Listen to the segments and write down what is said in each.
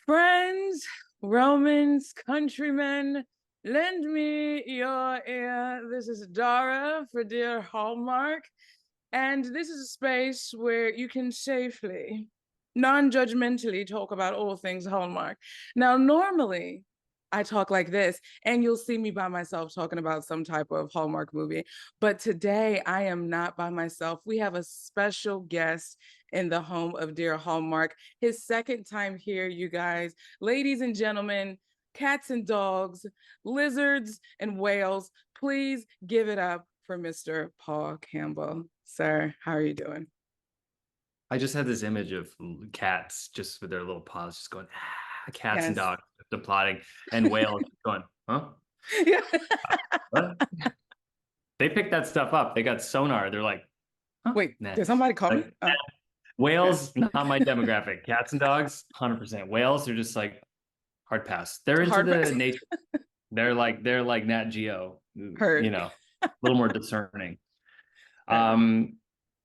Friends, Romans, countrymen, lend me your ear. This is Dara for Dear Hallmark, and this is a space where you can safely, non-judgmentally talk about all things Hallmark. Now, normally, I talk like this, and you'll see me by myself talking about some type of Hallmark movie. But today, I am not by myself. We have a special guest in the home of Dear Hallmark. His second time here, you guys. Ladies and gentlemen, cats and dogs, lizards and whales, please give it up for Mr. Paul Campbell. Sir, how are you doing? I just had this image of cats just with their little paws just going, cats and Yes. dogs applauding, and whales going, huh? Yeah. What? They picked that stuff up. They got sonar. They're like, huh? Wait, Nah. did somebody call me? Like, Oh, okay. whales, not my demographic. Cats and dogs, 100%. Whales are just like hard pass. They're into Hard the press. nature. They're like Nat Geo, Heard. a little more discerning. Heard. Um,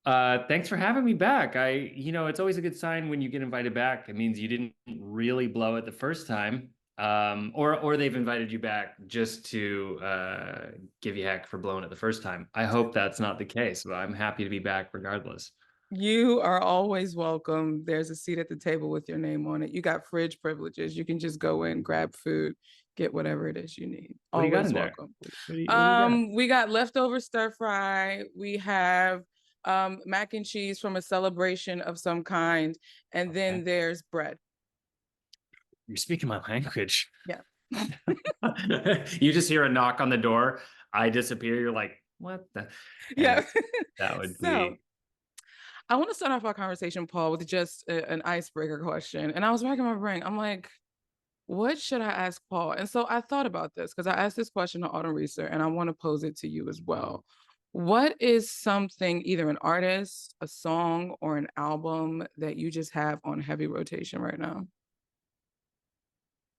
Thanks for having me back. It's always a good sign when you get invited back. It means you didn't really blow it the first time. Or they've invited you back just to give you heck for blowing it the first time. I hope that's not the case, but I'm happy to be back regardless. You are always welcome. There's a seat at the table with your name on it. You got fridge privileges. You can just go in, grab food, get whatever it is you need. What do you got Always in there? welcome. What do you got? We got leftover stir fry. We have mac and cheese from a celebration of some kind, and Okay. then there's bread. You're speaking my language. Yeah. You just hear a knock on the door. I disappear. You're like, what the? Yeah. And that would So be. I want to start off our conversation, Paul, with just an icebreaker question. And I was racking my brain. I'm like, what should I ask Paul? And so I thought about this because I asked this question to Autumn Reeser, and I want to pose it to you as well. What is something, either an artist, a song, or an album that you just have on heavy rotation right now?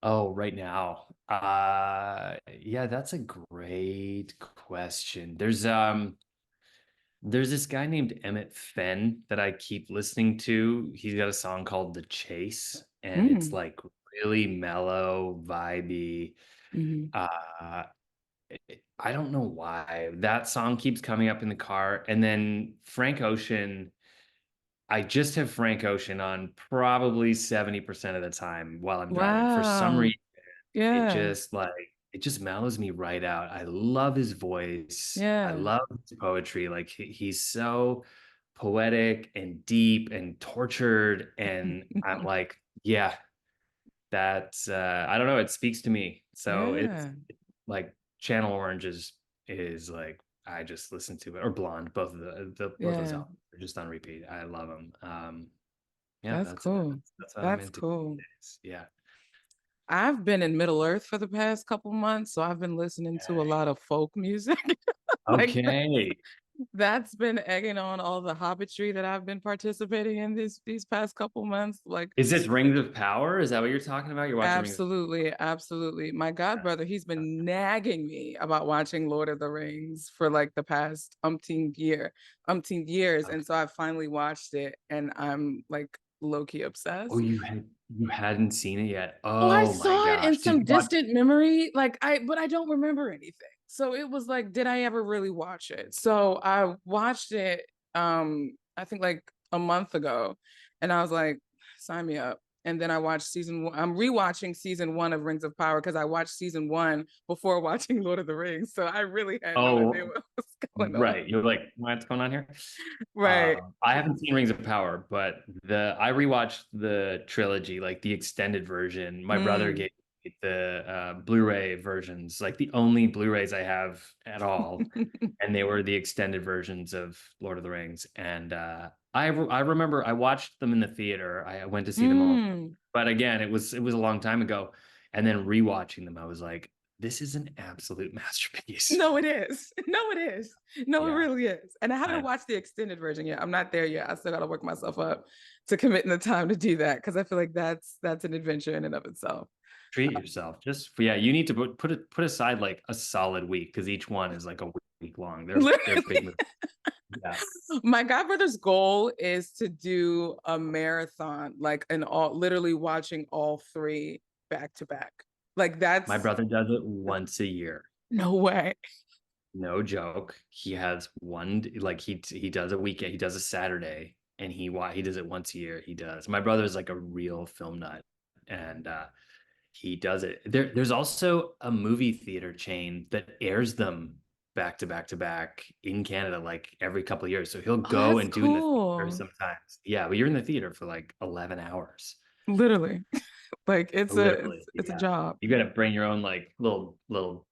Oh, right now. Yeah, that's a great question. There's this guy named Emmett Fenn that I keep listening to. He's got a song called The Chase, and it's Mm. like really mellow, vibey. Mhm. Uh, I don't know why that song keeps coming up in the car. And then Frank Ocean, I just have Frank Ocean on probably 70% of the time while I'm driving. For some Wow. reason, it Yeah. just like it just mellows me right out. I love his voice. I Yeah. love his poetry. Like he's so poetic and deep and tortured. And I'm like, yeah, that's I don't know, it speaks to me. So it's Yeah. like Channel Orange is like I just listen to it, or Blonde, both those Yeah. albums are just on repeat. I love them. Yeah, That's cool. that's what I'm That's into cool. these days. Yeah. I've been in Middle Earth for the past couple months, so I've been listening to a lot of folk music. Like Okay. that's been egging on all the hobbitry that I've been participating in these past couple months. Like Is this Rings of Power? Is that what you're talking about? You're watching Rings of absolutely, absolutely. My Power? godbrother, he's been nagging me about watching Lord of the Rings for like the past umpteen years. Okay. And so I finally watched it and I'm like low-key Oh, obsessed. you hadn't seen it yet. Oh, I Oh my saw it in gosh. Did some you watch? distant memory, but I don't remember anything. So it was like, did I ever really watch it? So I watched it, I think like a month ago, and I was like, sign me up. And then I watched season one. I'm rewatching season one of Rings of Power because I watched season one before watching Lord of the Rings. So I really had no idea Oh, what was going on. right. You're like, what's going on here? Right. I haven't seen Rings of Power, but the I rewatched the trilogy, like the extended version. My brother Mm. gave me the Blu-ray versions, like the only Blu-rays I have at all, and they were the extended versions of Lord of the Rings. And I remember I watched them in the theater. I went to see them all, Mm. but again, it was a long time ago. And then rewatching them, I was like, this is an absolute masterpiece. No, it is. No, it is. No, it Yeah. really is. And I haven't I watched the extended version yet. I'm not there yet. I still got to work myself up to committing the time to do that because I feel like that's an adventure in and of itself. treat yourself. Yeah, you need to put aside like a solid week because each one is like a week long. They're big Literally, movies. Yeah. My godbrother's goal is to do a marathon, like an all literally watching all three back to back. Like My that's brother does it once a year. no way. No joke. He has one like he does a weekend, he does a Saturday, and he does it once a year. He does. My brother's like a real film nut, and he does it. There's also a movie theater chain that airs them back to back to back in Canada like every couple of years. So he'll Oh, go that's and do it in the theater cool. sometimes. Yeah, but you're in the theater for like 11 hours. Literally. Like Literally, it's a yeah. job. You gotta bring your own like little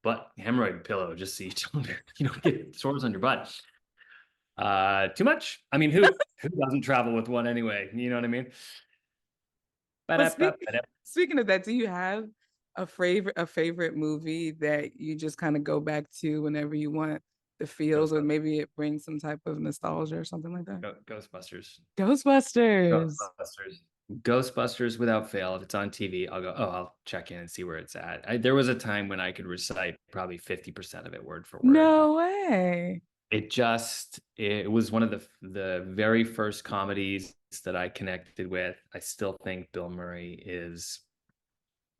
butt hemorrhoid pillow just so you don't get sores on your butt. Too much. I mean, who doesn't travel with one anyway? You know what I mean? But Ba-da-ba-ba-da. speaking of that, do you have a favorite movie that you just kind of go back to whenever you want the feels, or Ghostbusters. maybe it brings some type of nostalgia or something like that? Ghostbusters. Ghostbusters. Ghostbusters. Ghostbusters without fail. If it's on TV, I'll go, oh, I'll check in and see where it's at. There was a time when I could recite probably 50% of it word for word. No way. It was one of the very first comedies that I connected with. I still think Bill Murray is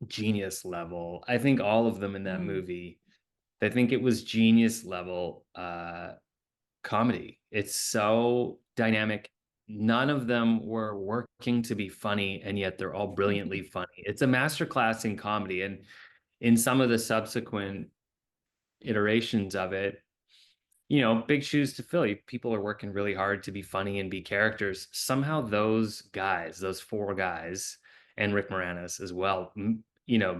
genius level. I think all of them in that Mm. movie, I think it was genius level comedy. It's so dynamic. None of them were working to be funny, and yet they're all brilliantly funny. It's a masterclass in comedy. And in some of the subsequent iterations of it, big shoes to fill. People are working really hard to be funny and be characters. Somehow those guys, those four guys, and Rick Moranis as well,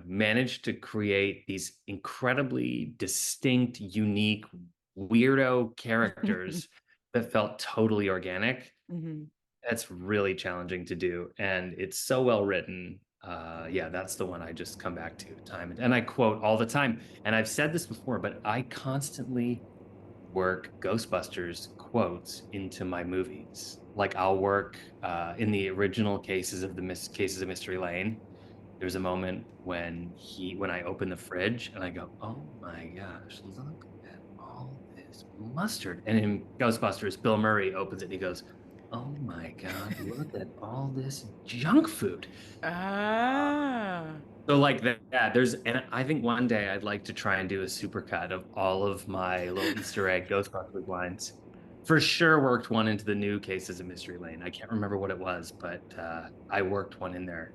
managed to create these incredibly distinct, unique, weirdo characters that felt totally organic. Mhm. That's really challenging to do, and it's so well written. Yeah, that's the one I just come back to time and I quote all the time. And I've said this before, but I constantly work Ghostbusters quotes into my movies. Like I'll work in the original cases of Mystery Lane. There's a moment when I open the fridge and I go, "Oh my gosh, look at all this mustard!" And in Ghostbusters, Bill Murray opens it and he goes, "Oh my God, look at all this junk food." Ah. So like that, and I think one day I'd like to try and do a supercut of all of my little Easter egg Ghostbusters lines. For sure worked one into the new Cases of Mystery Lane. I can't remember what it was, but I worked one in there.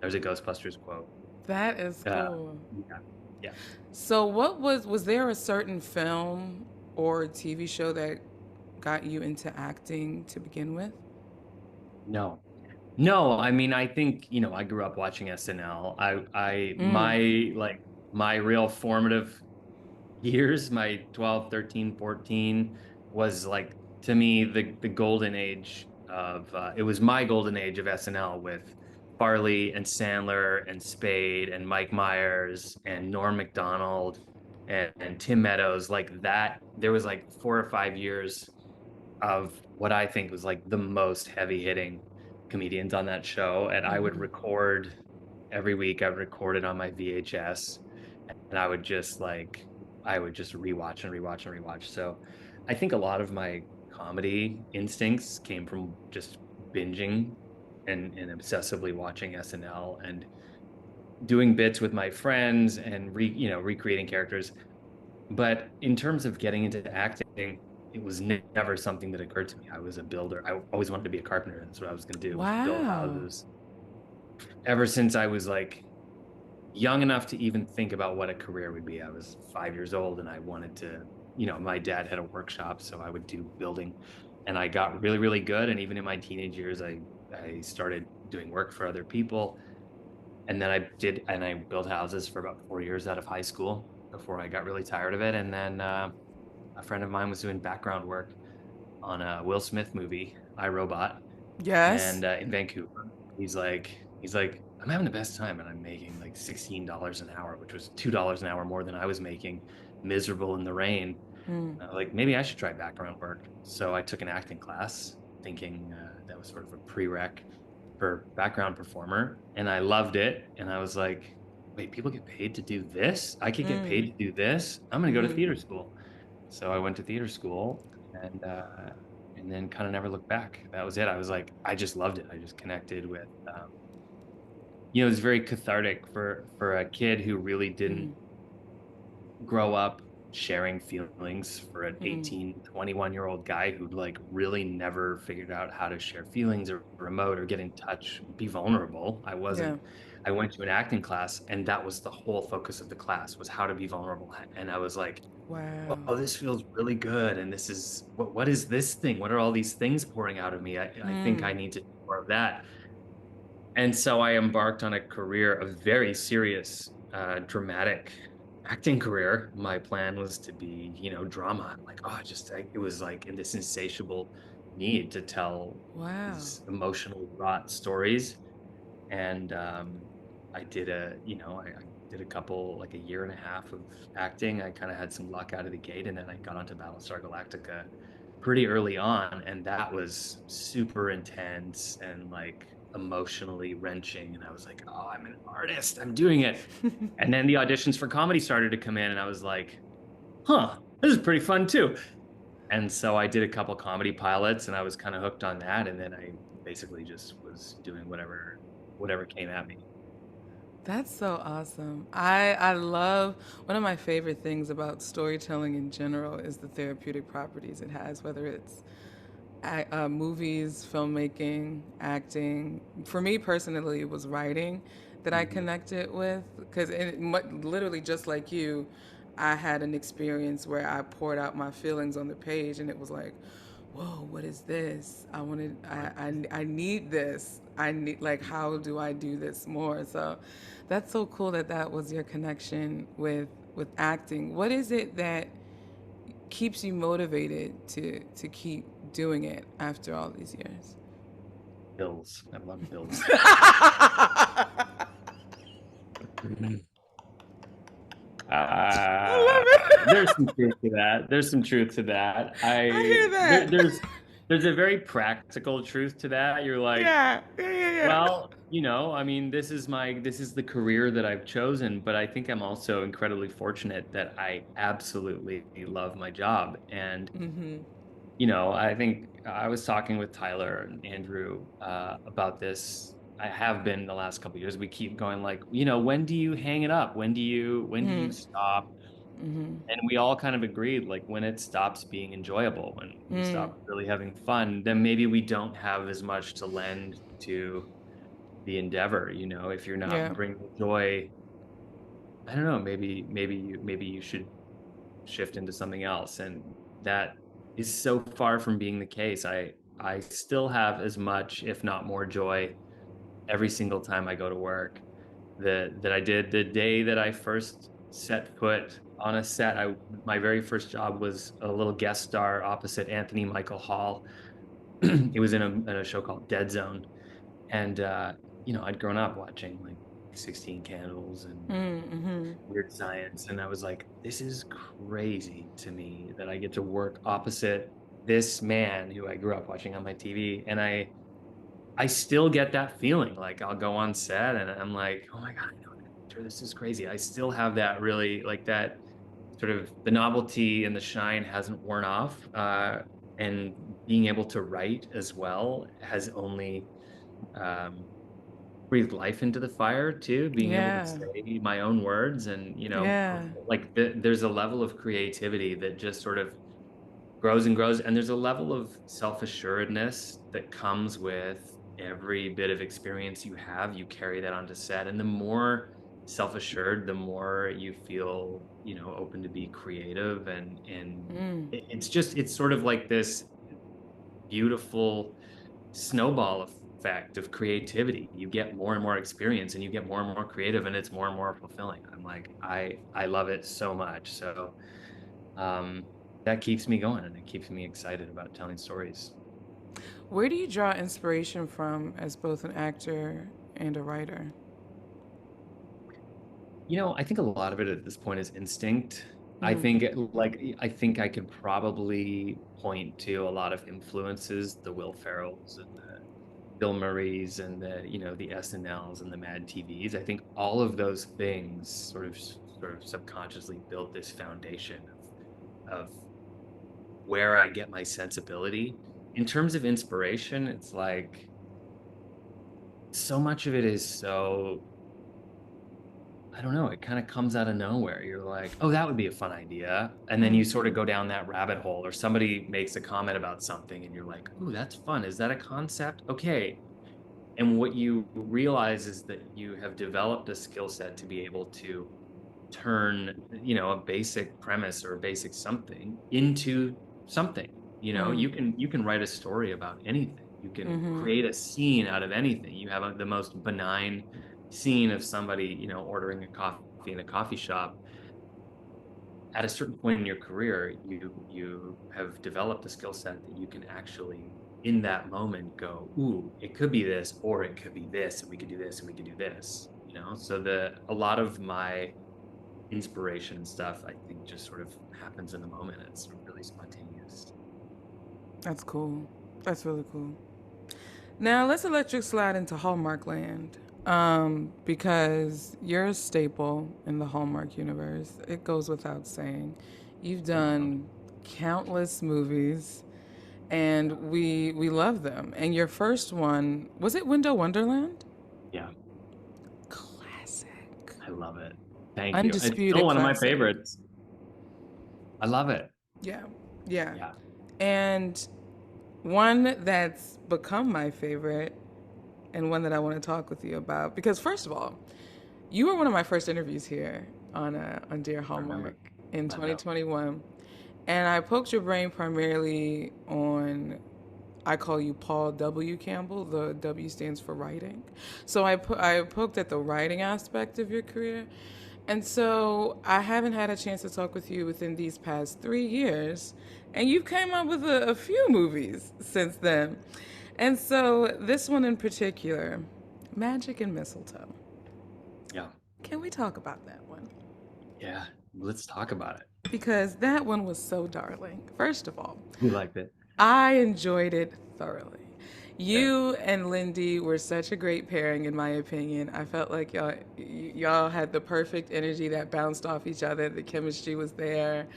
There's a Ghostbusters quote. That is Uh, cool. yeah, yeah. So was there a certain film or TV show that got you into acting to begin with? No, no. I mean, I think I grew up watching SNL. Mm. My real formative years, my 12, 13, 14, was like to me the golden age of it was my golden age of SNL with Farley and Sandler and Spade and Mike Myers and Norm Macdonald and Tim Meadows. Like that, there was like 4 or 5 years of what I think was like the most heavy hitting comedians on that show. And I would Mhm. record every week. I would record it on my VHS, and I would just rewatch and rewatch and rewatch. So I think a lot of my comedy instincts came from just binging and obsessively watching SNL and doing bits with my friends and recreating characters. But in terms of getting into acting, it was never something that occurred to me. I was a builder. I always wanted to be a carpenter. That's what I was going to do, was build Wow. houses. Ever since I was like young enough to even think about what a career would be. I was 5 years old and I wanted to, my dad had a workshop, so I would do building, and I got really, really good. And even in my teenage years, I started doing work for other people. And then I built houses for about 4 years out of high school before I got really tired of it. And then a friend of mine was doing background work on a Will Smith movie, I, Robot, Yes. and in Vancouver. He's like, I'm having the best time, and I'm making like $16 an hour, which was $2 an hour more than I was making, miserable in the rain. Mm. Like maybe I should try background work. So I took an acting class, thinking that was sort of a prereq for background performer, and I loved it. And I was like, wait, people get paid to do this? I could get paid Mm. to do this? I'm going to go to Mhm. theater school. So I went to theater school and then kind of never looked back. That was it. I was like, I just loved it. I just connected with, it's very cathartic for a kid who really didn't Mm, grow up sharing feelings, for an mm, 18, 21-year-old guy who like really never figured out how to share feelings or remote or get in touch, be vulnerable. yeah. I went to an acting class and that was the whole focus of the class, was how to be vulnerable. And I was like, Wow. oh, this feels really good. And this is what is this thing? What are all these things pouring out of me? I think I Mm, need to do more of that. And so I embarked on a career, a very serious, dramatic acting career. My plan was to be, drama. I'm like, oh, it was like in this insatiable need to tell wow. these emotionally wrought stories. And I did I did a couple, like a year and a half of acting. I kind of had some luck out of the gate, and then I got onto Battlestar Galactica pretty early on, and that was super intense and like emotionally wrenching. And I was like, oh, I'm an artist. I'm doing it. And then the auditions for comedy started to come in, and I was like, huh, this is pretty fun too. And so I did a couple comedy pilots, and I was kind of hooked on that. And then I basically just was doing whatever came at me. That's so awesome. I love one of my favorite things about storytelling in general is the therapeutic properties it has, whether it's movies, filmmaking, acting. For me personally, it was writing that I Mhm. connected with because literally just like you, I had an experience where I poured out my feelings on the page, and it was like, whoa, what is this? I need this. I need, like, how do I do this more? So that's so cool that that was your connection with acting. What is it that keeps you motivated to keep doing it after all these years? Bills. I love bills. I love There's it. some truth to that. There's some truth to that. I hear that. There's a very practical truth to that. You're like, Yeah, yeah, yeah, yeah. well, I mean, this is the career that I've chosen, but I think I'm also incredibly fortunate that I absolutely love my job. And Mm-hmm. I think I was talking with Tyler and Andrew about this. I have been the last couple of years. We keep going like, when do you hang it up? When do you stop? Mm-hmm. And we all kind of agreed, like when it stops being enjoyable, when we Mm. stop really having fun, then maybe we don't have as much to lend to the endeavor. If you're not Yeah. bringing joy, I don't know, maybe you should shift into something else. And that is so far from being the case. I still have as much, if not more joy every single time I go to work that I did the day that I first set foot on a set. My very first job was a little guest star opposite Anthony Michael Hall. It was in a show called Dead Zone. And I'd grown up watching like 16 Candles and Mm-hmm. Weird Science, and I was like, this is crazy to me that I get to work opposite this man who I grew up watching on my TV. And I still get that feeling. Like I'll go on set and I'm like, oh my God, I know that actor. This is crazy. I still have that, really, like that sort of, the novelty and the shine hasn't worn off. And being able to write as well has only um, breathed life into the fire too. Being able to Yeah. say my own words, and Yeah. like there's a level of creativity that just sort of grows and grows. And there's a level of self-assuredness that comes with every bit of experience you have. You carry that onto set. And the more self-assured, the more you feel, open to be creative. And Mm. it's sort of like this beautiful snowball effect of creativity. You get more and more experience and you get more and more creative, and it's more and more fulfilling. I'm like, I love it so much. So um, that keeps me going and it keeps me excited about telling stories. Where do you draw inspiration from as both an actor and a writer? I think a lot of it at this point is instinct. Mm. I think I could probably point to a lot of influences, the Will Ferrells and the Bill Murrays and the SNLs and the Mad TVs. I think all of those things sort of subconsciously built this foundation of where I get my sensibility. In terms of inspiration, it's like so much of it is so, I don't know, it kind of comes out of nowhere. You're like, oh, that would be a fun idea. And then you Mm, sort of go down that rabbit hole, or somebody makes a comment about something and you're like, oh, that's fun. Is that a concept? Okay. And what you realize is that you have developed a skill set to be able to turn, a basic premise or a basic something into something. mm, You can write a story about anything. You can mm-hmm, create a scene out of anything. You have the most benign scene of somebody, ordering a coffee in a coffee shop. At a certain point in your career, you have developed a skill set that you can actually, in that moment, go, ooh, it could be this, or it could be this, and we could do this, and we could do this. So a lot of my inspiration and stuff, I think, just sort of happens in the moment. It's really spontaneous. that's cool. That's really cool. Now let's electric slide into Hallmark land. Because you're a staple in the Hallmark universe. It goes without saying. You've Mhm. done countless movies, and we love them. And your first one was it Window Wonderland? Yeah, Classic, I love it. Thank you. It's still undisputed one of my classic. favorites. I love it. Yeah, yeah. Yeah. And one that's become my favorite, and one that I want to talk with you about, because first of all, you were one of my first interviews here on Dear I remember. Hallmark in I know. 2021, and I poked your brain primarily on. I call you Paul W. Campbell. The W stands for writing. So I poked at the writing aspect of your career, and so I haven't had a chance to talk with you within these past 3 years, and you've came up with a few movies since then, and so this one in particular, Magic and Mistletoe. Yeah. Can we talk about that one? Yeah. Let's talk about it. Because that one was so darling. First of all, You liked it. I enjoyed it thoroughly. Yeah. You and Lindy were such a great pairing, in my opinion. I felt like y'all had the perfect energy that bounced off each other. The chemistry was there.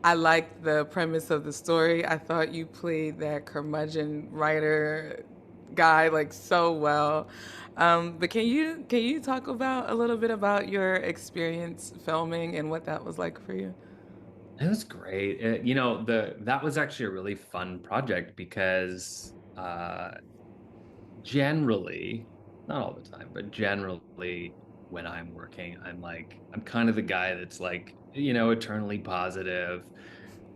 I liked the premise of the story. I thought you played that curmudgeon writer guy like so well. But can you talk about a little bit about your experience filming and what that was like for you? It was great. That was actually a really fun project because generally, not all the time, but generally when I'm working, I'm kind of the guy that's like, eternally positive.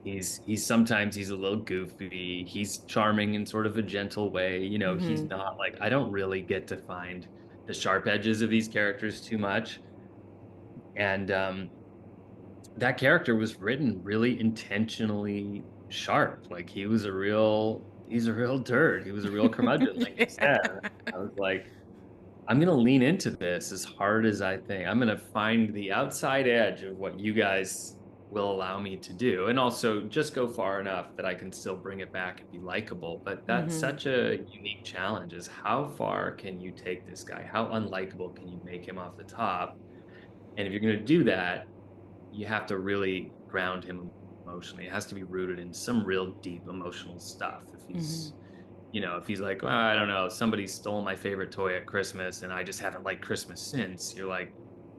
He's sometimes he's a little goofy. He's charming in sort of a gentle way. He's Mm-hmm. not like, I don't really get to find the sharp edges of these characters too much. And that character was written really intentionally sharp. Like he's a real turd. He was a real curmudgeon, like you said. Yeah. I was like, I'm gonna lean into this as hard as I think. I'm gonna find the outside edge of what you guys will allow me to do, and also just go far enough that I can still bring it back and be likable. But that's Mm-hmm. such a unique challenge: is how far can you take this guy? How unlikable can you make him off the top? And if you're gonna do that, you have to really ground him emotionally. It has to be rooted in some real deep emotional stuff. Mm-hmm. If he's like, well, I don't know, somebody stole my favorite toy at Christmas and I just haven't liked Christmas since, you're like,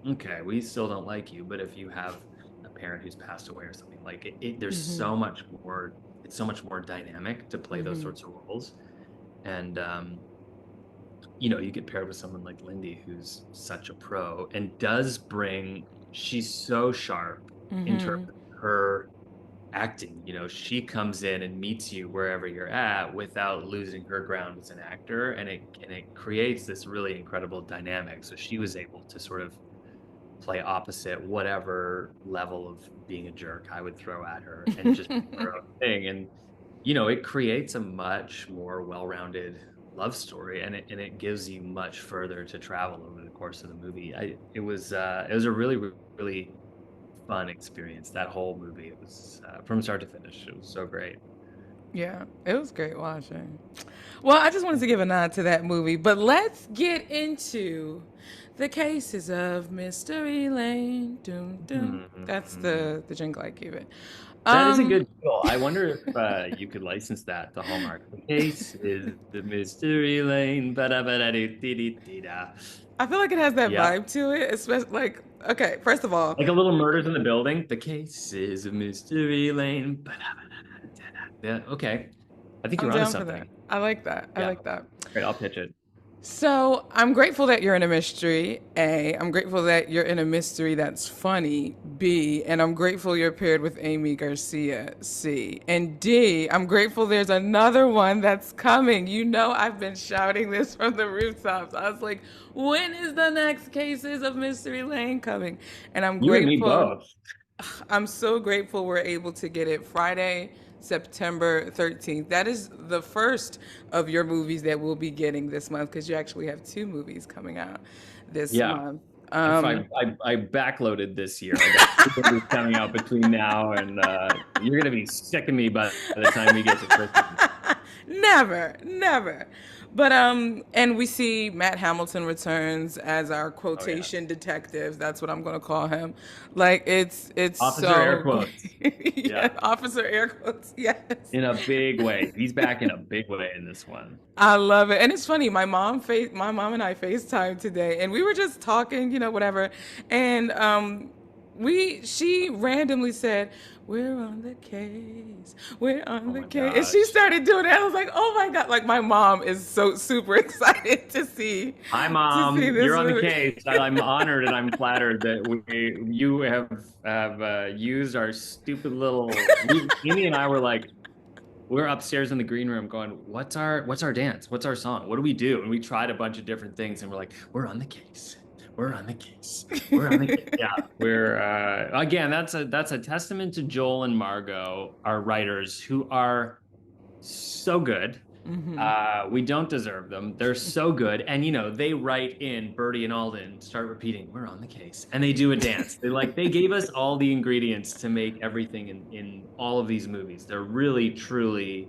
okay, we still don't like you. But if you have a parent who's passed away or something, like there's Mm-hmm. so much more, it's so much more dynamic to play those Mm-hmm. sorts of roles. And, you get paired with someone like Lindy, who's such a pro and she's so sharp in terms Mm-hmm. of her acting. She comes in and meets you wherever you're at without losing her ground as an actor, and it creates this really incredible dynamic. So she was able to sort of play opposite whatever level of being a jerk I would throw at her and just do her own thing. And it creates a much more well-rounded love story, and it gives you much further to travel over the course of the movie. It was a really, really fun experience. That whole movie, it was from start to finish. It was so great. Yeah, it was great watching. Well, I just wanted to give a nod to that movie, but let's get into the cases of Mystery Lane. Doom doom. That's Mhm. the jingle I gave it. That is a Um, good deal. I wonder if you could license that to Hallmark. The case is the mystery lane. Ba-da-ba-da-dee-dee-dee-da. I feel like it has that Yeah. vibe to it, especially like okay, first of all, Like a little murders in the building. The case is a mystery lane. Ba-da-ba-da-da-da-da. Yeah, okay. I think I'm you're onto down for that. something. I like that. I Yeah. like that. Great. I'll pitch it. So I'm grateful that you're in a mystery. A, I'm grateful that you're in a mystery that's funny. B, and I'm grateful you're paired with Amy Garcia. C, and D, I'm grateful there's another one that's coming. You know, I've been shouting this from the rooftops. I was like, when is the next Cases of Mystery Lane coming? And I'm You and me grateful. both. I'm so grateful we're able to get it Friday, September 13th. That is the first of your movies that we'll be getting this month because you actually have two movies coming out this Yeah. month. I backloaded this year. I got two movies coming out between now and you're gonna be sick of me by the time we get to Christmas. Never, never. But and we see Matt Hamilton returns as our Oh yeah. quotation detective. That's what I'm gonna call him. Like it's Officer air so quotes. great. Yeah. Yeah, officer air quotes. Yes. In a big way. He's back in a big way in this one. I love it. And it's funny, my mom and I FaceTime today and we were just talking, whatever. And she randomly said, "We're on the case. We're on Oh the my case." And she gosh. started doing it. I was like, "Oh my God." Like my mom is so super excited Hi, to see Mom. this You're on the movie. case. I'm honored and I'm flattered that you have used our stupid little. Amy and I were like, we're upstairs in the green room going, what's our dance? What's our song? What do we do? And we tried a bunch of different things, and we're like, we're on the case. We're on the case. We're on the case. Yeah, we're again. That's a testament to Joel and Margot, our writers, who are so good. We don't deserve them. They're so good. And they write in Bertie and Alden, start repeating, we're on the case. And they do a dance. They gave us all the ingredients to make everything in all of these movies. They're really, truly,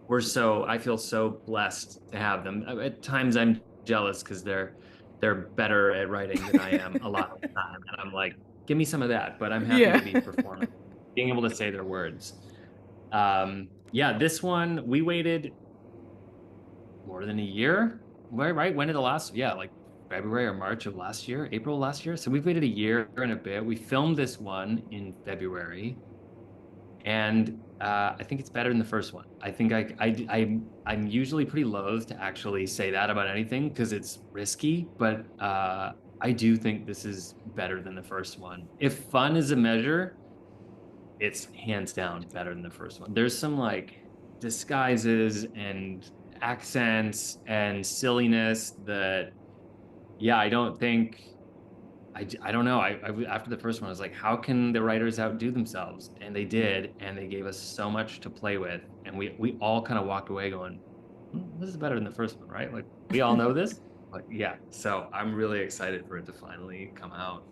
I feel so blessed to have them. At times I'm jealous because they're better at writing than I am a lot of the time. And I'm like, give me some of that. But I'm happy Yeah. to be performing, being able to say their words. Yeah, this one we waited more than a year, right? When did the last? Yeah, like February or March of last year, April last year. So we've waited a year and a bit. We filmed this one in February, and I think it's better than the first one. I think I'm usually pretty loath to actually say that about anything because it's risky, but I do think this is better than the first one. If fun is a measure, it's hands down better than the first one. There's some like disguises and accents and silliness that, yeah, I don't think I don't know. After the first one, I was like, how can the writers outdo themselves? And they did, and they gave us so much to play with, and we all kind of walked away going, this is better than the first one, right? Like we all know this. Like yeah, so I'm really excited for it to finally come out.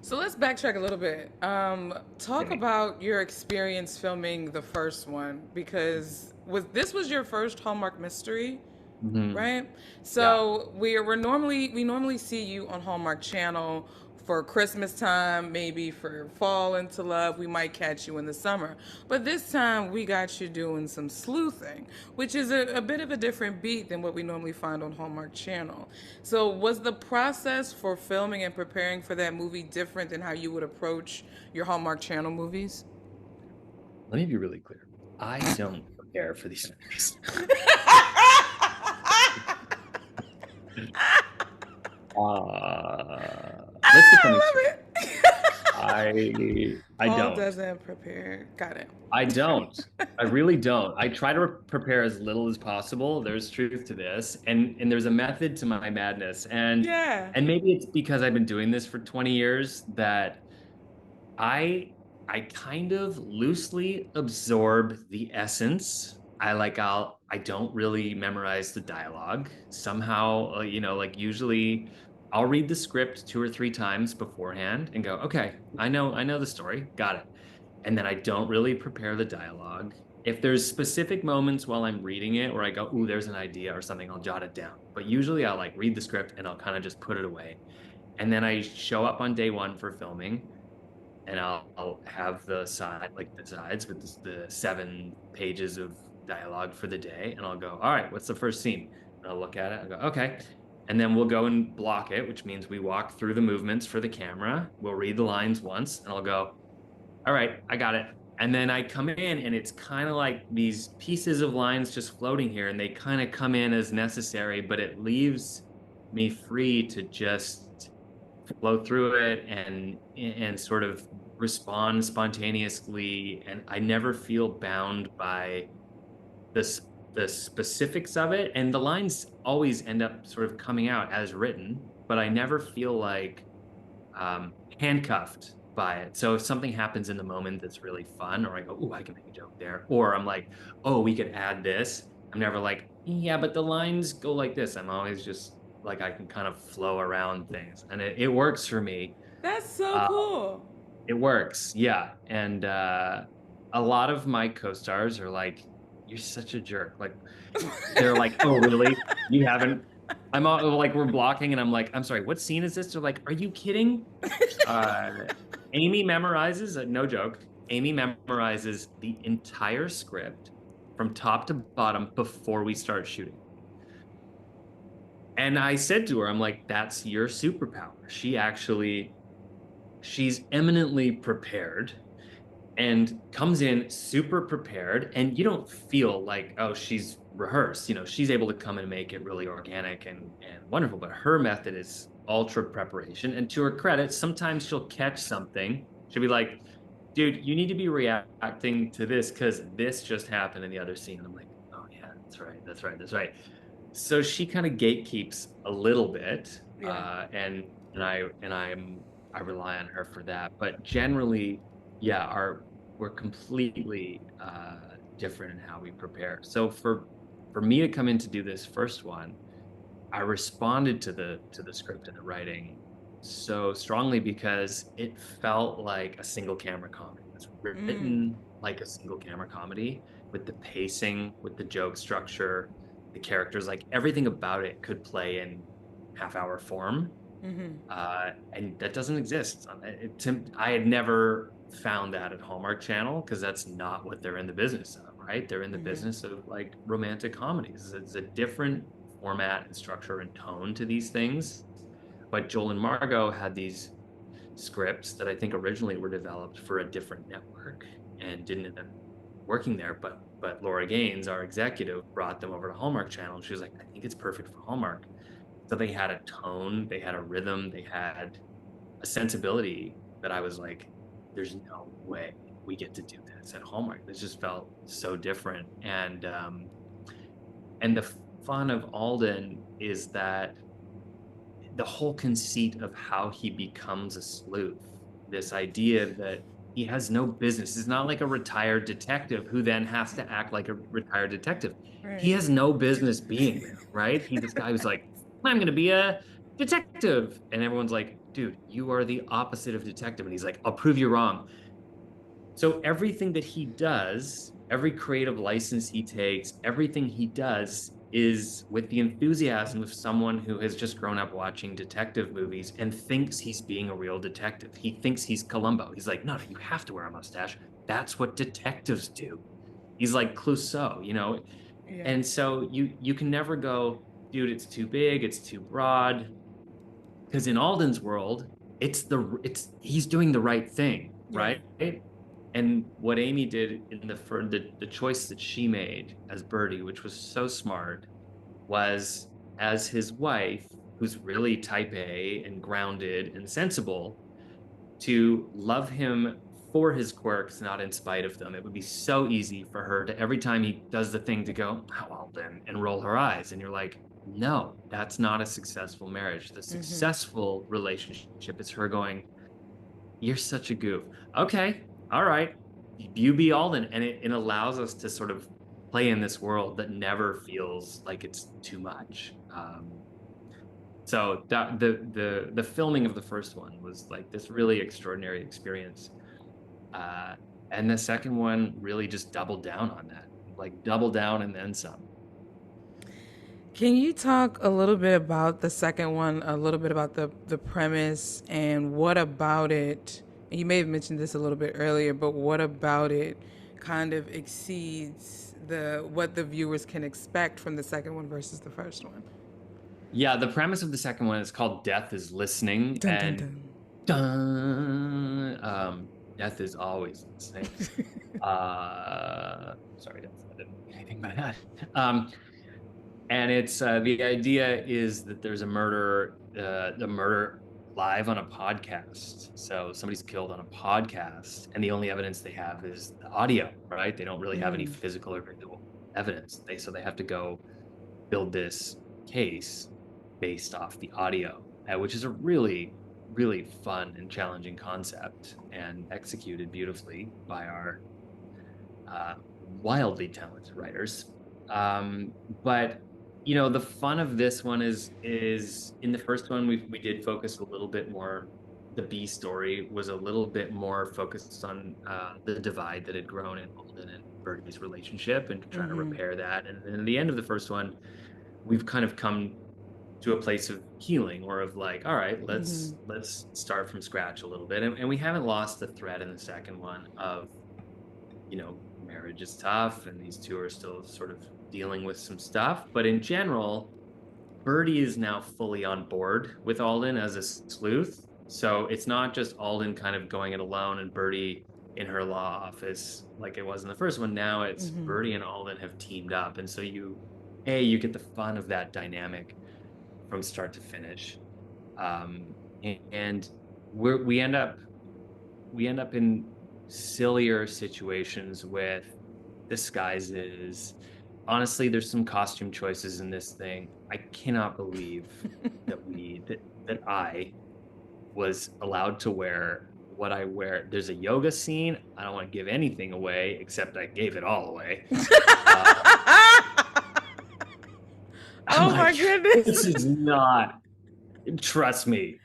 So let's backtrack a little bit. Talk Okay. about your experience filming the first one because this was your first Hallmark mystery, Mhm. right? Yeah. So we normally see you on Hallmark Channel for Christmas time, maybe for fall into love. We might catch you in the summer, but this time we got you doing some sleuthing, which is a bit of a different beat than what we normally find on Hallmark Channel. So was the process for filming and preparing for that movie different than how you would approach your Hallmark Channel movies? Let me be really clear. I don't prepare for these movies. Let's get something I straight. love it. I Paul don't. doesn't prepare. Got it. I don't. I really don't. I try to prepare as little as possible. There's truth to this, and there's a method to my madness. And Yeah. and maybe it's because I've been doing this for 20 years that I kind of loosely absorb the essence. I don't really memorize the dialogue. Somehow, like usually I'll read the script two or three times beforehand and go, okay, I know the story, got it. And then I don't really prepare the dialogue. If there's specific moments while I'm reading it where I go, ooh, there's an idea or something, I'll jot it down. But usually I'll like read the script and I'll kind of just put it away. And then I show up on day one for filming and I'll have the sides with the 7 pages of dialogue for the day, and I'll go, all right, what's the first scene? And I'll look at it and go, okay. And then we'll go and block it, which means we walk through the movements for the camera. We'll read the lines once, and I'll go, all right, I got it. And then I come in, and it's kind of like these pieces of lines just floating here, and they kind of come in as necessary, but it leaves me free to just flow through it and sort of respond spontaneously. And I never feel bound by the the specifics of it. And the lines always end up sort of coming out as written, but I never feel like handcuffed by it. So if something happens in the moment that's really fun, or I go, "Oh, I can make a joke there," or I'm like, "Oh, we could add this." I'm never like, "Yeah, but the lines go like this." I'm always just like, I can kind of flow around things, and it works for me. That's so Uh, cool. it works, yeah. And a lot of my co-stars are like, "You're such a jerk." Like, they're like, "Oh, really? You haven't?" I'm all like, we're blocking, and I'm like, "I'm sorry, what scene is this?" They're like, "Are you kidding?" Uh, Amy memorizes, no joke, Amy memorizes the entire script from top to bottom before we start shooting. And I said to her, I'm like, that's your superpower. She's eminently prepared and comes in super prepared, and you don't feel like, oh, she's rehearsed. She's able to come and make it really organic and wonderful, but her method is ultra preparation. And to her credit, sometimes she'll catch something. She'll be like, dude, you need to be reacting to this because this just happened in the other scene. And I'm like, oh yeah, that's right. So she kind of gatekeeps a little bit, Yeah. I rely on her for that. But generally, yeah, our we're completely different in how we prepare. So for me to come in to do this first one, I responded to the script and the writing so strongly because it felt like a single camera comedy. It was Mm. written like a single camera comedy, with the pacing, with the joke structure, the characters, like everything about it could play in half-hour form. Mm-hmm. And that doesn't exist. I had never found that at Hallmark Channel because that's not what they're in the business of, right? They're in the Mm-hmm. business of like romantic comedies. It's a different format and structure and tone to these things. But Joel and Margot had these scripts that I think originally were developed for a different network and didn't end up working there. But Laura Gaines, our executive, brought them over to Hallmark Channel. And she was like, I think it's perfect for Hallmark. So they had a tone, they had a rhythm, they had a sensibility that I was like, there's no way we get to do this at Hallmark. This just felt so different. And the fun of Alden is that the whole conceit of how he becomes a sleuth, this idea that he has no business. It's not like a retired detective who then has to act like a retired detective. He Right. has no business being there, right? He's this guy who's like, I'm going to be a detective. And everyone's like, dude, you are the opposite of detective. And he's like, I'll prove you wrong. So everything that he does, every creative license he takes, everything he does is with the enthusiasm of someone who has just grown up watching detective movies and thinks he's being a real detective. He thinks he's Columbo. He's like, no, you have to wear a mustache. That's what detectives do. He's like Clouseau. Yeah. And so you can never go, dude, it's too big, it's too broad. Because in Alden's world, it's he's doing the right thing, Yeah. right? And what Amy did in the choice that she made as Birdie, which was so smart, was as his wife, who's really type A and grounded and sensible, to love him for his quirks, not in spite of them. It would be so easy for her to, every time he does the thing, to go, oh, well, then, and roll her eyes. And you're like, no, that's not a successful marriage. The Mm-hmm. successful relationship is her going, you're such a goof. Okay, all right. You be Alden. And it allows us to sort of play in this world that never feels like it's too much. So that the filming of the first one was like this really extraordinary experience. Uh, and the second one really just doubled down on that, like double down and then some. Can you talk a little bit about the second one, a little bit about the premise and what about it You may have mentioned this a little bit earlier, but what about it kind of exceeds the what the viewers can expect from the second one versus the first one? Yeah, the premise of the second one is called Death is Listening, Dun dun and dun. death is always listening. Sorry, I didn't mean anything by that. And it's the idea is that there's a murder, the murder live on a podcast. So somebody's killed on a podcast, and the only evidence they have is the audio, right? They don't really have any physical or visual evidence. They have to go build this case based off the audio, which is a really, really fun and challenging concept and executed beautifully by our wildly talented writers. But the fun of this one is in the first one we did focus a little bit more. The B story was a little bit more focused on the divide that had grown in Alden and Bertie's relationship and trying to repair that. And then at the end of the first one, we've kind of come to a place of healing, or of like, all right, let's start from scratch a little bit. And we haven't lost the thread in the second one of, marriage is tough and these two are still sort of dealing with some stuff. But in general, Bertie is now fully on board with Alden as a sleuth. So it's not just Alden kind of going it alone and Bertie in her law office like it was in the first one. Now it's Bertie and Alden have teamed up. And so you get the fun of that dynamic from start to finish. And we end up in sillier situations with disguises. Honestly, there's some costume choices in this thing. I cannot believe that I was allowed to wear what I wear. There's a yoga scene. I don't want to give anything away, except I gave it all away. Oh my goodness. This is not, trust me,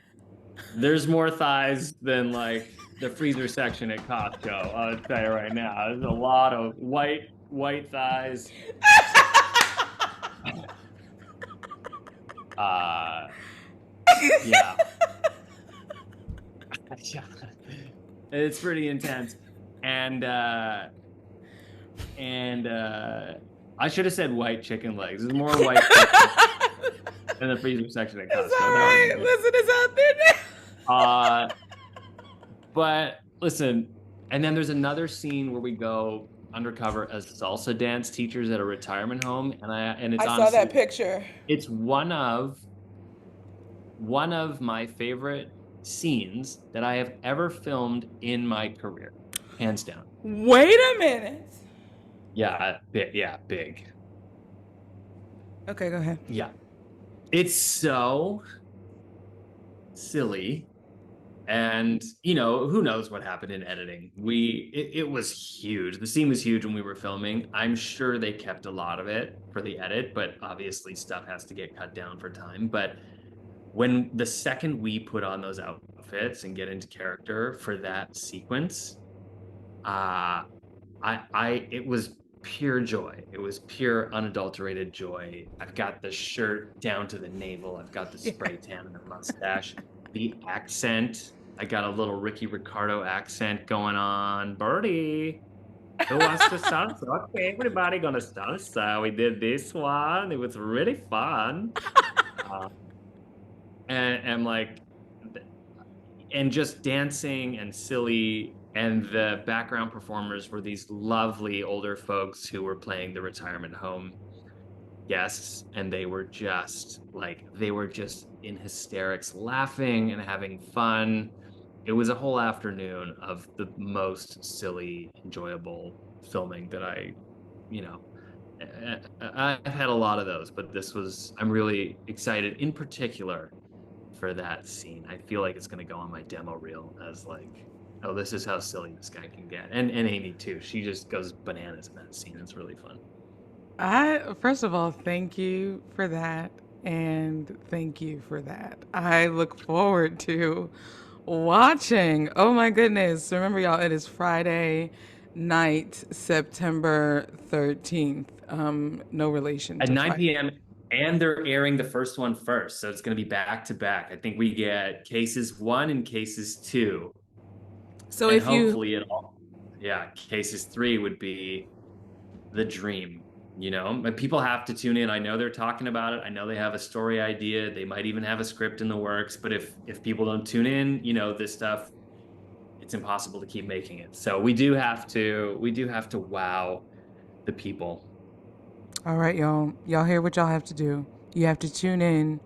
there's more thighs than like the freezer section at Costco. I'll tell you right now. There's a lot of white thighs. Yeah. It's pretty intense. And I should have said white chicken legs. There's more white chicken in the freezer section at Costco. It's all right. Listen, it's out there now. But listen, and then there's another scene where we go undercover as salsa dance teachers at a retirement home, and it's I saw that picture. It's one of my favorite scenes that I have ever filmed in my career, hands down. Wait a minute. Yeah, big. Okay, go ahead. Yeah. It's so silly. And, who knows what happened in editing. It was huge. The scene was huge when we were filming. I'm sure they kept a lot of it for the edit, but obviously stuff has to get cut down for time. But when the second we put on those outfits and get into character for that sequence, it was pure joy. It was pure unadulterated joy. I've got the shirt down to the navel. I've got the spray tan and the mustache. The accent, I got a little Ricky Ricardo accent going on. Bertie, who wants to salsa? Okay, everybody gonna salsa. We did this one. It was really fun. And like, and just dancing and silly. And the background performers were these lovely older folks who were playing the retirement home guests, and they were just in hysterics, laughing and having fun. It was a whole afternoon of the most silly, enjoyable filming that I've had a lot of those, but I'm really excited in particular for that scene. I feel like it's going to go on my demo reel as like, oh, this is how silly this guy can get. And Amy too. She just goes bananas in that scene. It's really fun. First of all, thank you for that. And thank you for that. I look forward to watching. Oh my goodness. Remember, y'all, it is Friday night, September 13th. No relation. At 9 p.m. And they're airing the first one first. So it's going to be back to back. I think we get cases 1 and cases 2 So And if you hopefully it all, yeah, cases 3 would be the dream, but people have to tune in. I know they're talking about it. I know they have a story idea. They might even have a script in the works, but if people don't tune in, this stuff, it's impossible to keep making it. So we do have to wow the people. All right, y'all. Y'all hear what y'all have to do. You have to tune in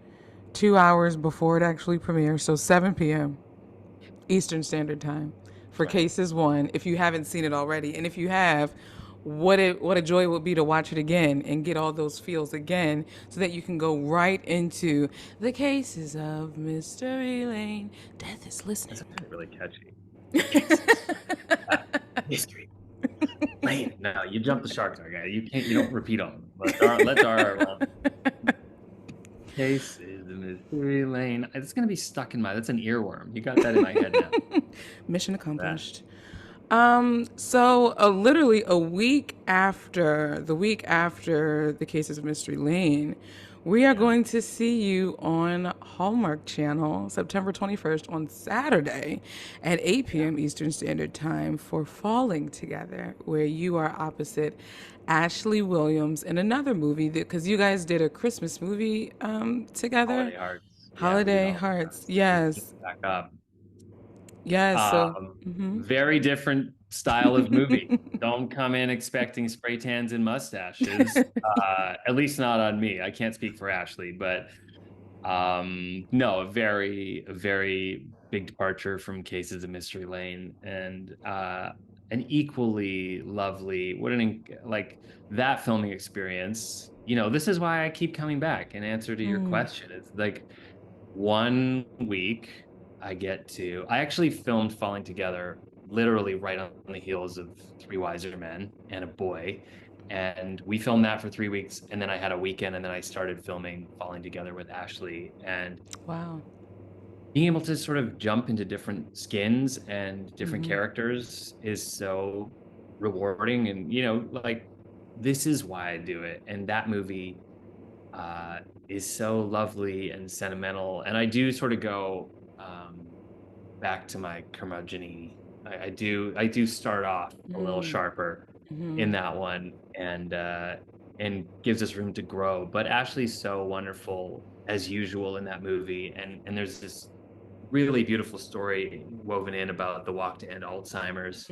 2 hours before it actually premieres, so 7 p.m. Eastern Standard Time for Right. Cases 1, if you haven't seen it already. And if you have, what a joy it would be to watch it again and get all those feels again so that you can go right into the cases of Mystery Lane. Death is listening. That's actually really catchy. The cases. History. Lane. No, you jumped the shark there, guy. You don't repeat on them. Let our case is the mystery lane. It's gonna be stuck in that's an earworm. You got that in my head now. Mission That. accomplished. So literally the week after the Cases of Mystery Lane, we are Yeah. going to see you on Hallmark Channel September 21st on Saturday at 8 Yeah. p.m. Eastern Standard Time for Falling Together, where you are opposite Ashley Williams in another movie because you guys did a Christmas movie together. Holiday Hearts. Yeah, we did Holiday Holiday Hearts. Hearts. We teamed Yes. back up. Yes. So, Um, Very different style of movie. Don't come in expecting spray tans and mustaches. At least not on me. I can't speak for Ashley, but no, a very big departure from Cases of Mystery Lane, and an equally lovely, like that filming experience. This is why I keep coming back. In answer to your question, it's like 1 week I actually filmed Falling Together literally right on the heels of Three Wiser Men and a Boy. And we filmed that for 3 weeks. And then I had a weekend and then I started filming Falling Together with Ashley. And wow. being able to sort of jump into different skins and different characters is so rewarding. And, like, this is why I do it. And that movie uh, is so lovely and sentimental. And I do sort of go back to my curmudgeon. I do start off a little sharper in that one, and gives us room to grow. But Ashley's so wonderful as usual in that movie, and there's this really beautiful story woven in about the walk to end Alzheimer's,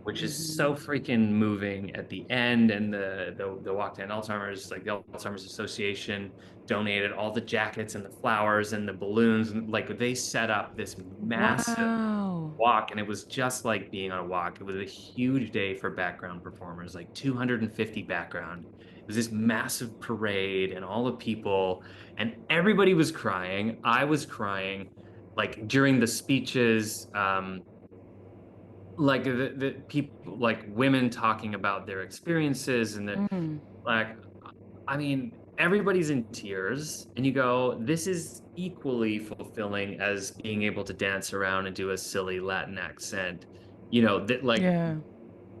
which is so freaking moving at the end. And the walk to end Alzheimer's, like the Alzheimer's Association donated all the jackets and the flowers and the balloons, and like they set up this massive Wow. walk, and it was just like being on a walk. It was a huge day for background performers, like 250 background. It was this massive parade and all the people, and everybody was crying. I was crying, like during the speeches. Like the people, like women talking about their experiences, and like, I mean, everybody's in tears, and you go, this is equally fulfilling as being able to dance around and do a silly Latin accent, that, like, Yeah.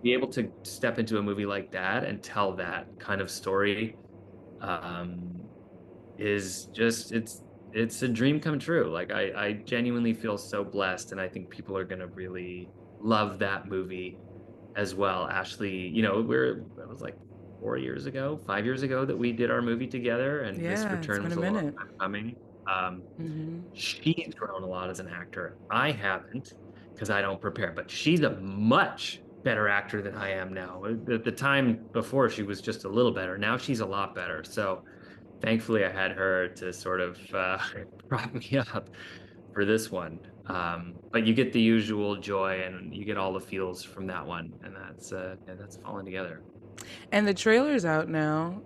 be able to step into a movie like that and tell that kind of story, um, is just, it's a dream come true. Like, I genuinely feel so blessed, and I think people are gonna really love that movie as well. Ashley, that was like 4 years ago, 5 years ago that we did our movie together, and this Yeah, it's return been was a a long minute. time coming. She's grown a lot as an actor. I haven't, because I don't prepare, but she's a much better actor than I am now. At the time before, she was just a little better. Now she's a lot better. So thankfully, I had her to sort of prop me up for this one. But you get the usual joy and you get all the feels from that one, and that's falling together. And the trailer's out now.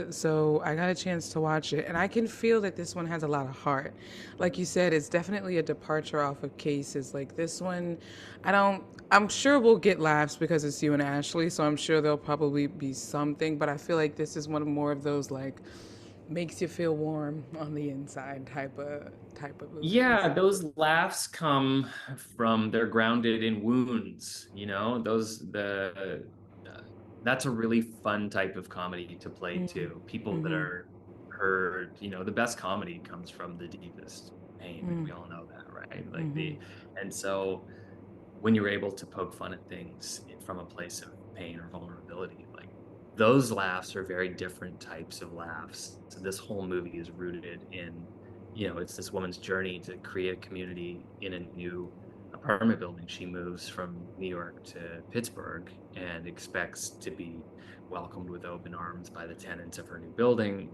So I got a chance to watch it, and I can feel that this one has a lot of heart. Like you said, it's definitely a departure off of cases like this one. I don't. I'm sure we'll get laughs because it's you and Ashley, so I'm sure there'll probably be something. But I feel like this is one of more of those like makes you feel warm on the inside type of movies. Yeah, those laughs come from they're grounded in wounds, that's a really fun type of comedy to play too. People that are hurt, the best comedy comes from the deepest pain. We all know that, right? And so when you're able to poke fun at things from a place of pain or vulnerability, like those laughs are very different types of laughs. So this whole movie is rooted in, it's this woman's journey to create a community in a new apartment building. She moves from New York to Pittsburgh and expects to be welcomed with open arms by the tenants of her new building,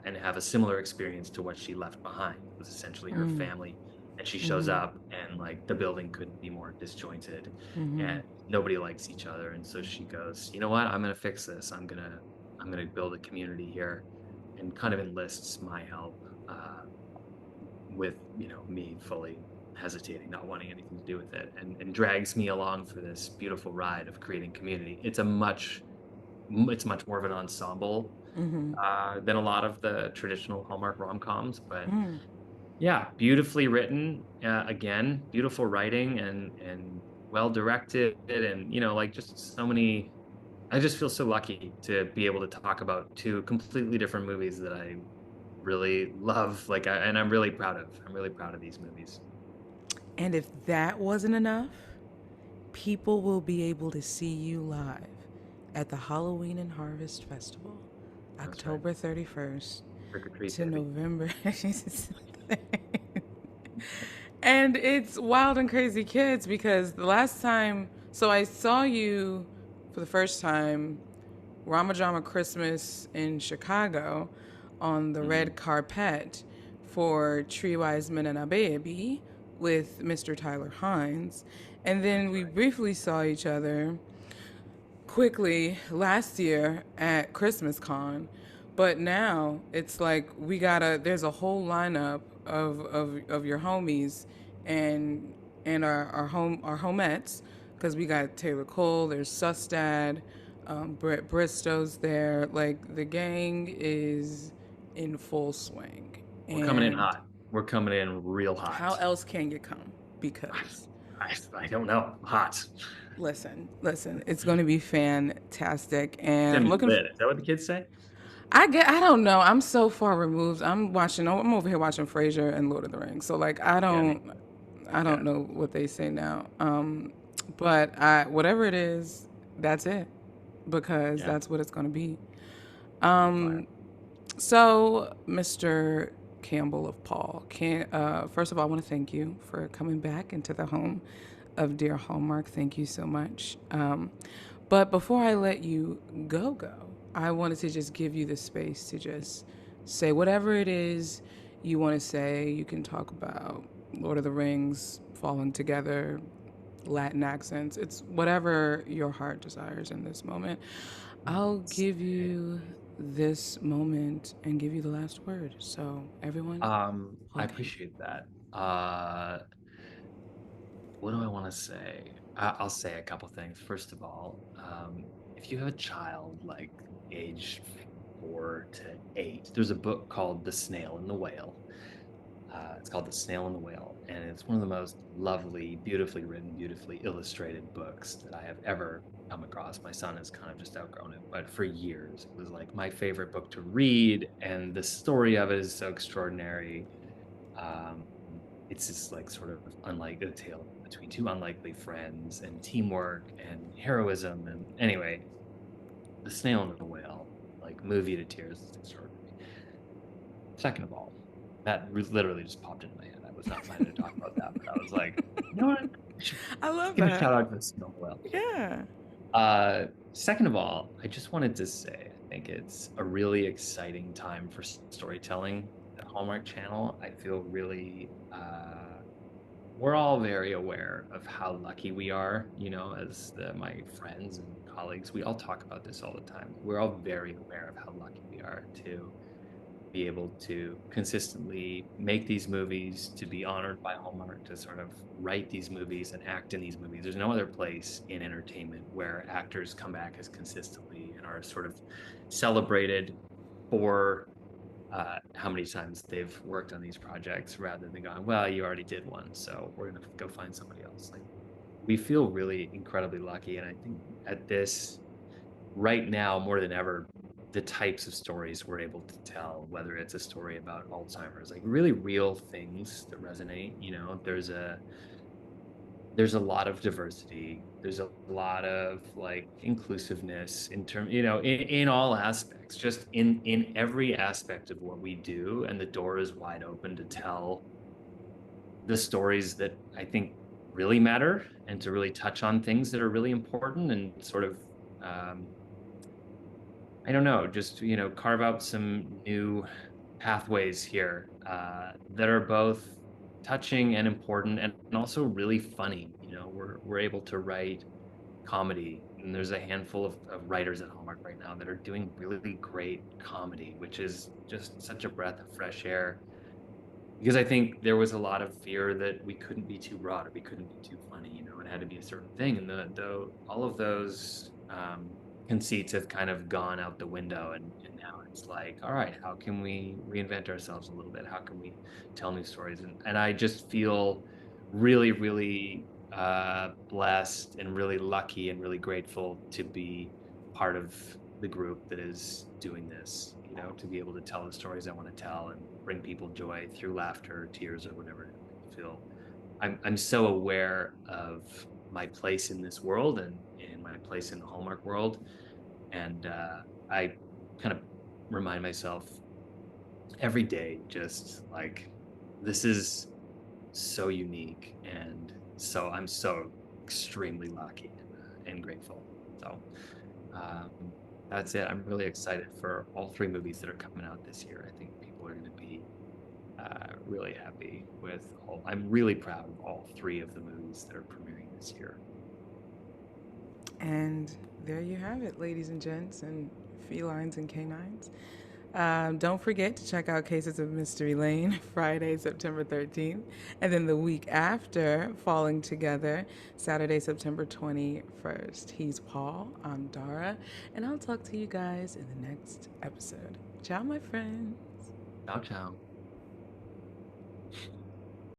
and have a similar experience to what she left behind. It was essentially her Mm. family. And she shows Mm-hmm. up, and like the building couldn't be more disjointed, Mm-hmm. and nobody likes each other. And so she goes, you know what? I'm gonna fix this. I'm gonna build a community here, and kind of enlists my help, with me fully hesitating, not wanting anything to do with it, and drags me along for this beautiful ride of creating community. It's much more of an ensemble, Mm-hmm. than a lot of the traditional Hallmark rom-coms, but Mm. yeah, beautifully written, again, beautiful writing and well directed, and, like, just so many. I just feel so lucky to be able to talk about 2 completely different movies that I really love, like, and I'm really proud of these movies. And if that wasn't enough, people will be able to see you live at the Halloween and Harvest Festival, That's right. October 31st Trick or treat, to baby. November. And it's wild and crazy kids because the last time, so I saw you for the first time, Ramajama Christmas in Chicago on the Mhm. red carpet for Tree Wise Men and a Baby with Mr. Tyler Hines. And then That's we right. briefly saw each other quickly last year at Christmas Con. But now it's like there's a whole lineup of your homies and our homettes, because we got Taylor Cole, there's Sustad, Brett Bristow's there. Like the gang is in full swing. We're coming in And hot. We're coming in real how hot. else can you come? Because I don't know. Hot. listen, it's going to be fantastic, It's and gonna I'm be looking. lit. Is that what the kids say? I don't know. I'm so far removed. I'm over here watching Frasier and Lord of the Rings. So like Yeah, I yeah, don't know what they say now. But I whatever it is, that's it, because yeah. that's what it's going to be. On fire. Um, so Mr. Campbell of Paul, first of all, I want to thank you for coming back into the home of Dear Hallmark. Thank you so much. But before I let you go, I wanted to just give you the space to just say whatever it is you want to say. You can talk about Lord of the Rings, falling together, Latin accents. It's whatever your heart desires in this moment. I'll give you this moment and give you the last word. So, everyone, I hold the hand. appreciate that. What do I want to say? I'll say a couple things. First of all, if you have a child like age 4 to 8, there's a book called The Snail and the Whale. It's called The Snail and the Whale, and it's one of the most lovely, beautifully written, beautifully illustrated books that I have ever come across. My son has kind of just outgrown it, but for years it was like my favorite book to read, and the story of it is so extraordinary. Um, it's just like sort of unlike a tale between 2 unlikely friends and teamwork and heroism. And anyway, The Snail and the Whale, like movie to tears, is extraordinary. Second of all, that literally just popped into my head. I was not planning to talk about that, but I was like, you know what? I should I love give a shout that. out to The Snail and the Whale. Yeah. Second of all, I just wanted to say I think it's a really exciting time for storytelling at Hallmark Channel. I feel really, we're all very aware of how lucky we are, as my friends and colleagues. We all talk about this all the time. We're all very aware of how lucky we are to be able to consistently make these movies, to be honored by Hallmark, to sort of write these movies and act in these movies. There's no other place in entertainment where actors come back as consistently and are sort of celebrated for, how many times they've worked on these projects, rather than going, well, you already did one, so we're going to go find somebody else. Like, we feel really incredibly lucky. And I think at this right now, more than ever, the types of stories we're able to tell, whether it's a story about Alzheimer's, like really real things that resonate. There's there's a lot of diversity. There's a lot of like inclusiveness in term, in all aspects, just in every aspect of what we do. And the door is wide open to tell the stories that I think really matter and to really touch on things that are really important and sort of um, I don't know, just carve out some new pathways here that are both touching and important and also really funny. We're able to write comedy, and there's a handful of writers at Hallmark right now that are doing really great comedy, which is just such a breath of fresh air. Because I think there was a lot of fear that we couldn't be too broad or we couldn't be too funny, it had to be a certain thing. And all of those conceits have kind of gone out the window. And now it's like, all right, how can we reinvent ourselves a little bit? How can we tell new stories? And I just feel really, really blessed and really lucky and really grateful to be part of the group that is doing this, to be able to tell the stories I want to tell and bring people joy through laughter, tears, or whatever it might feel. I'm so aware of my place in this world and my place in the Hallmark world. And I kind of remind myself every day, just like, this is so unique. And so I'm so extremely lucky and grateful. So um, that's it. I'm really excited for all three movies that are coming out this year. I think people are going to be really happy with all. I'm really proud of all three of the movies that are premiering this year. And there you have it, ladies and gents, and felines and canines. Don't forget to check out Cases of Mystery Lane Friday, September 13th, and then the week after, Falling Together, Saturday, September 21st. He's Paul, I'm Dara, and I'll talk to you guys in the next episode. Ciao, my friends. Ciao, ciao.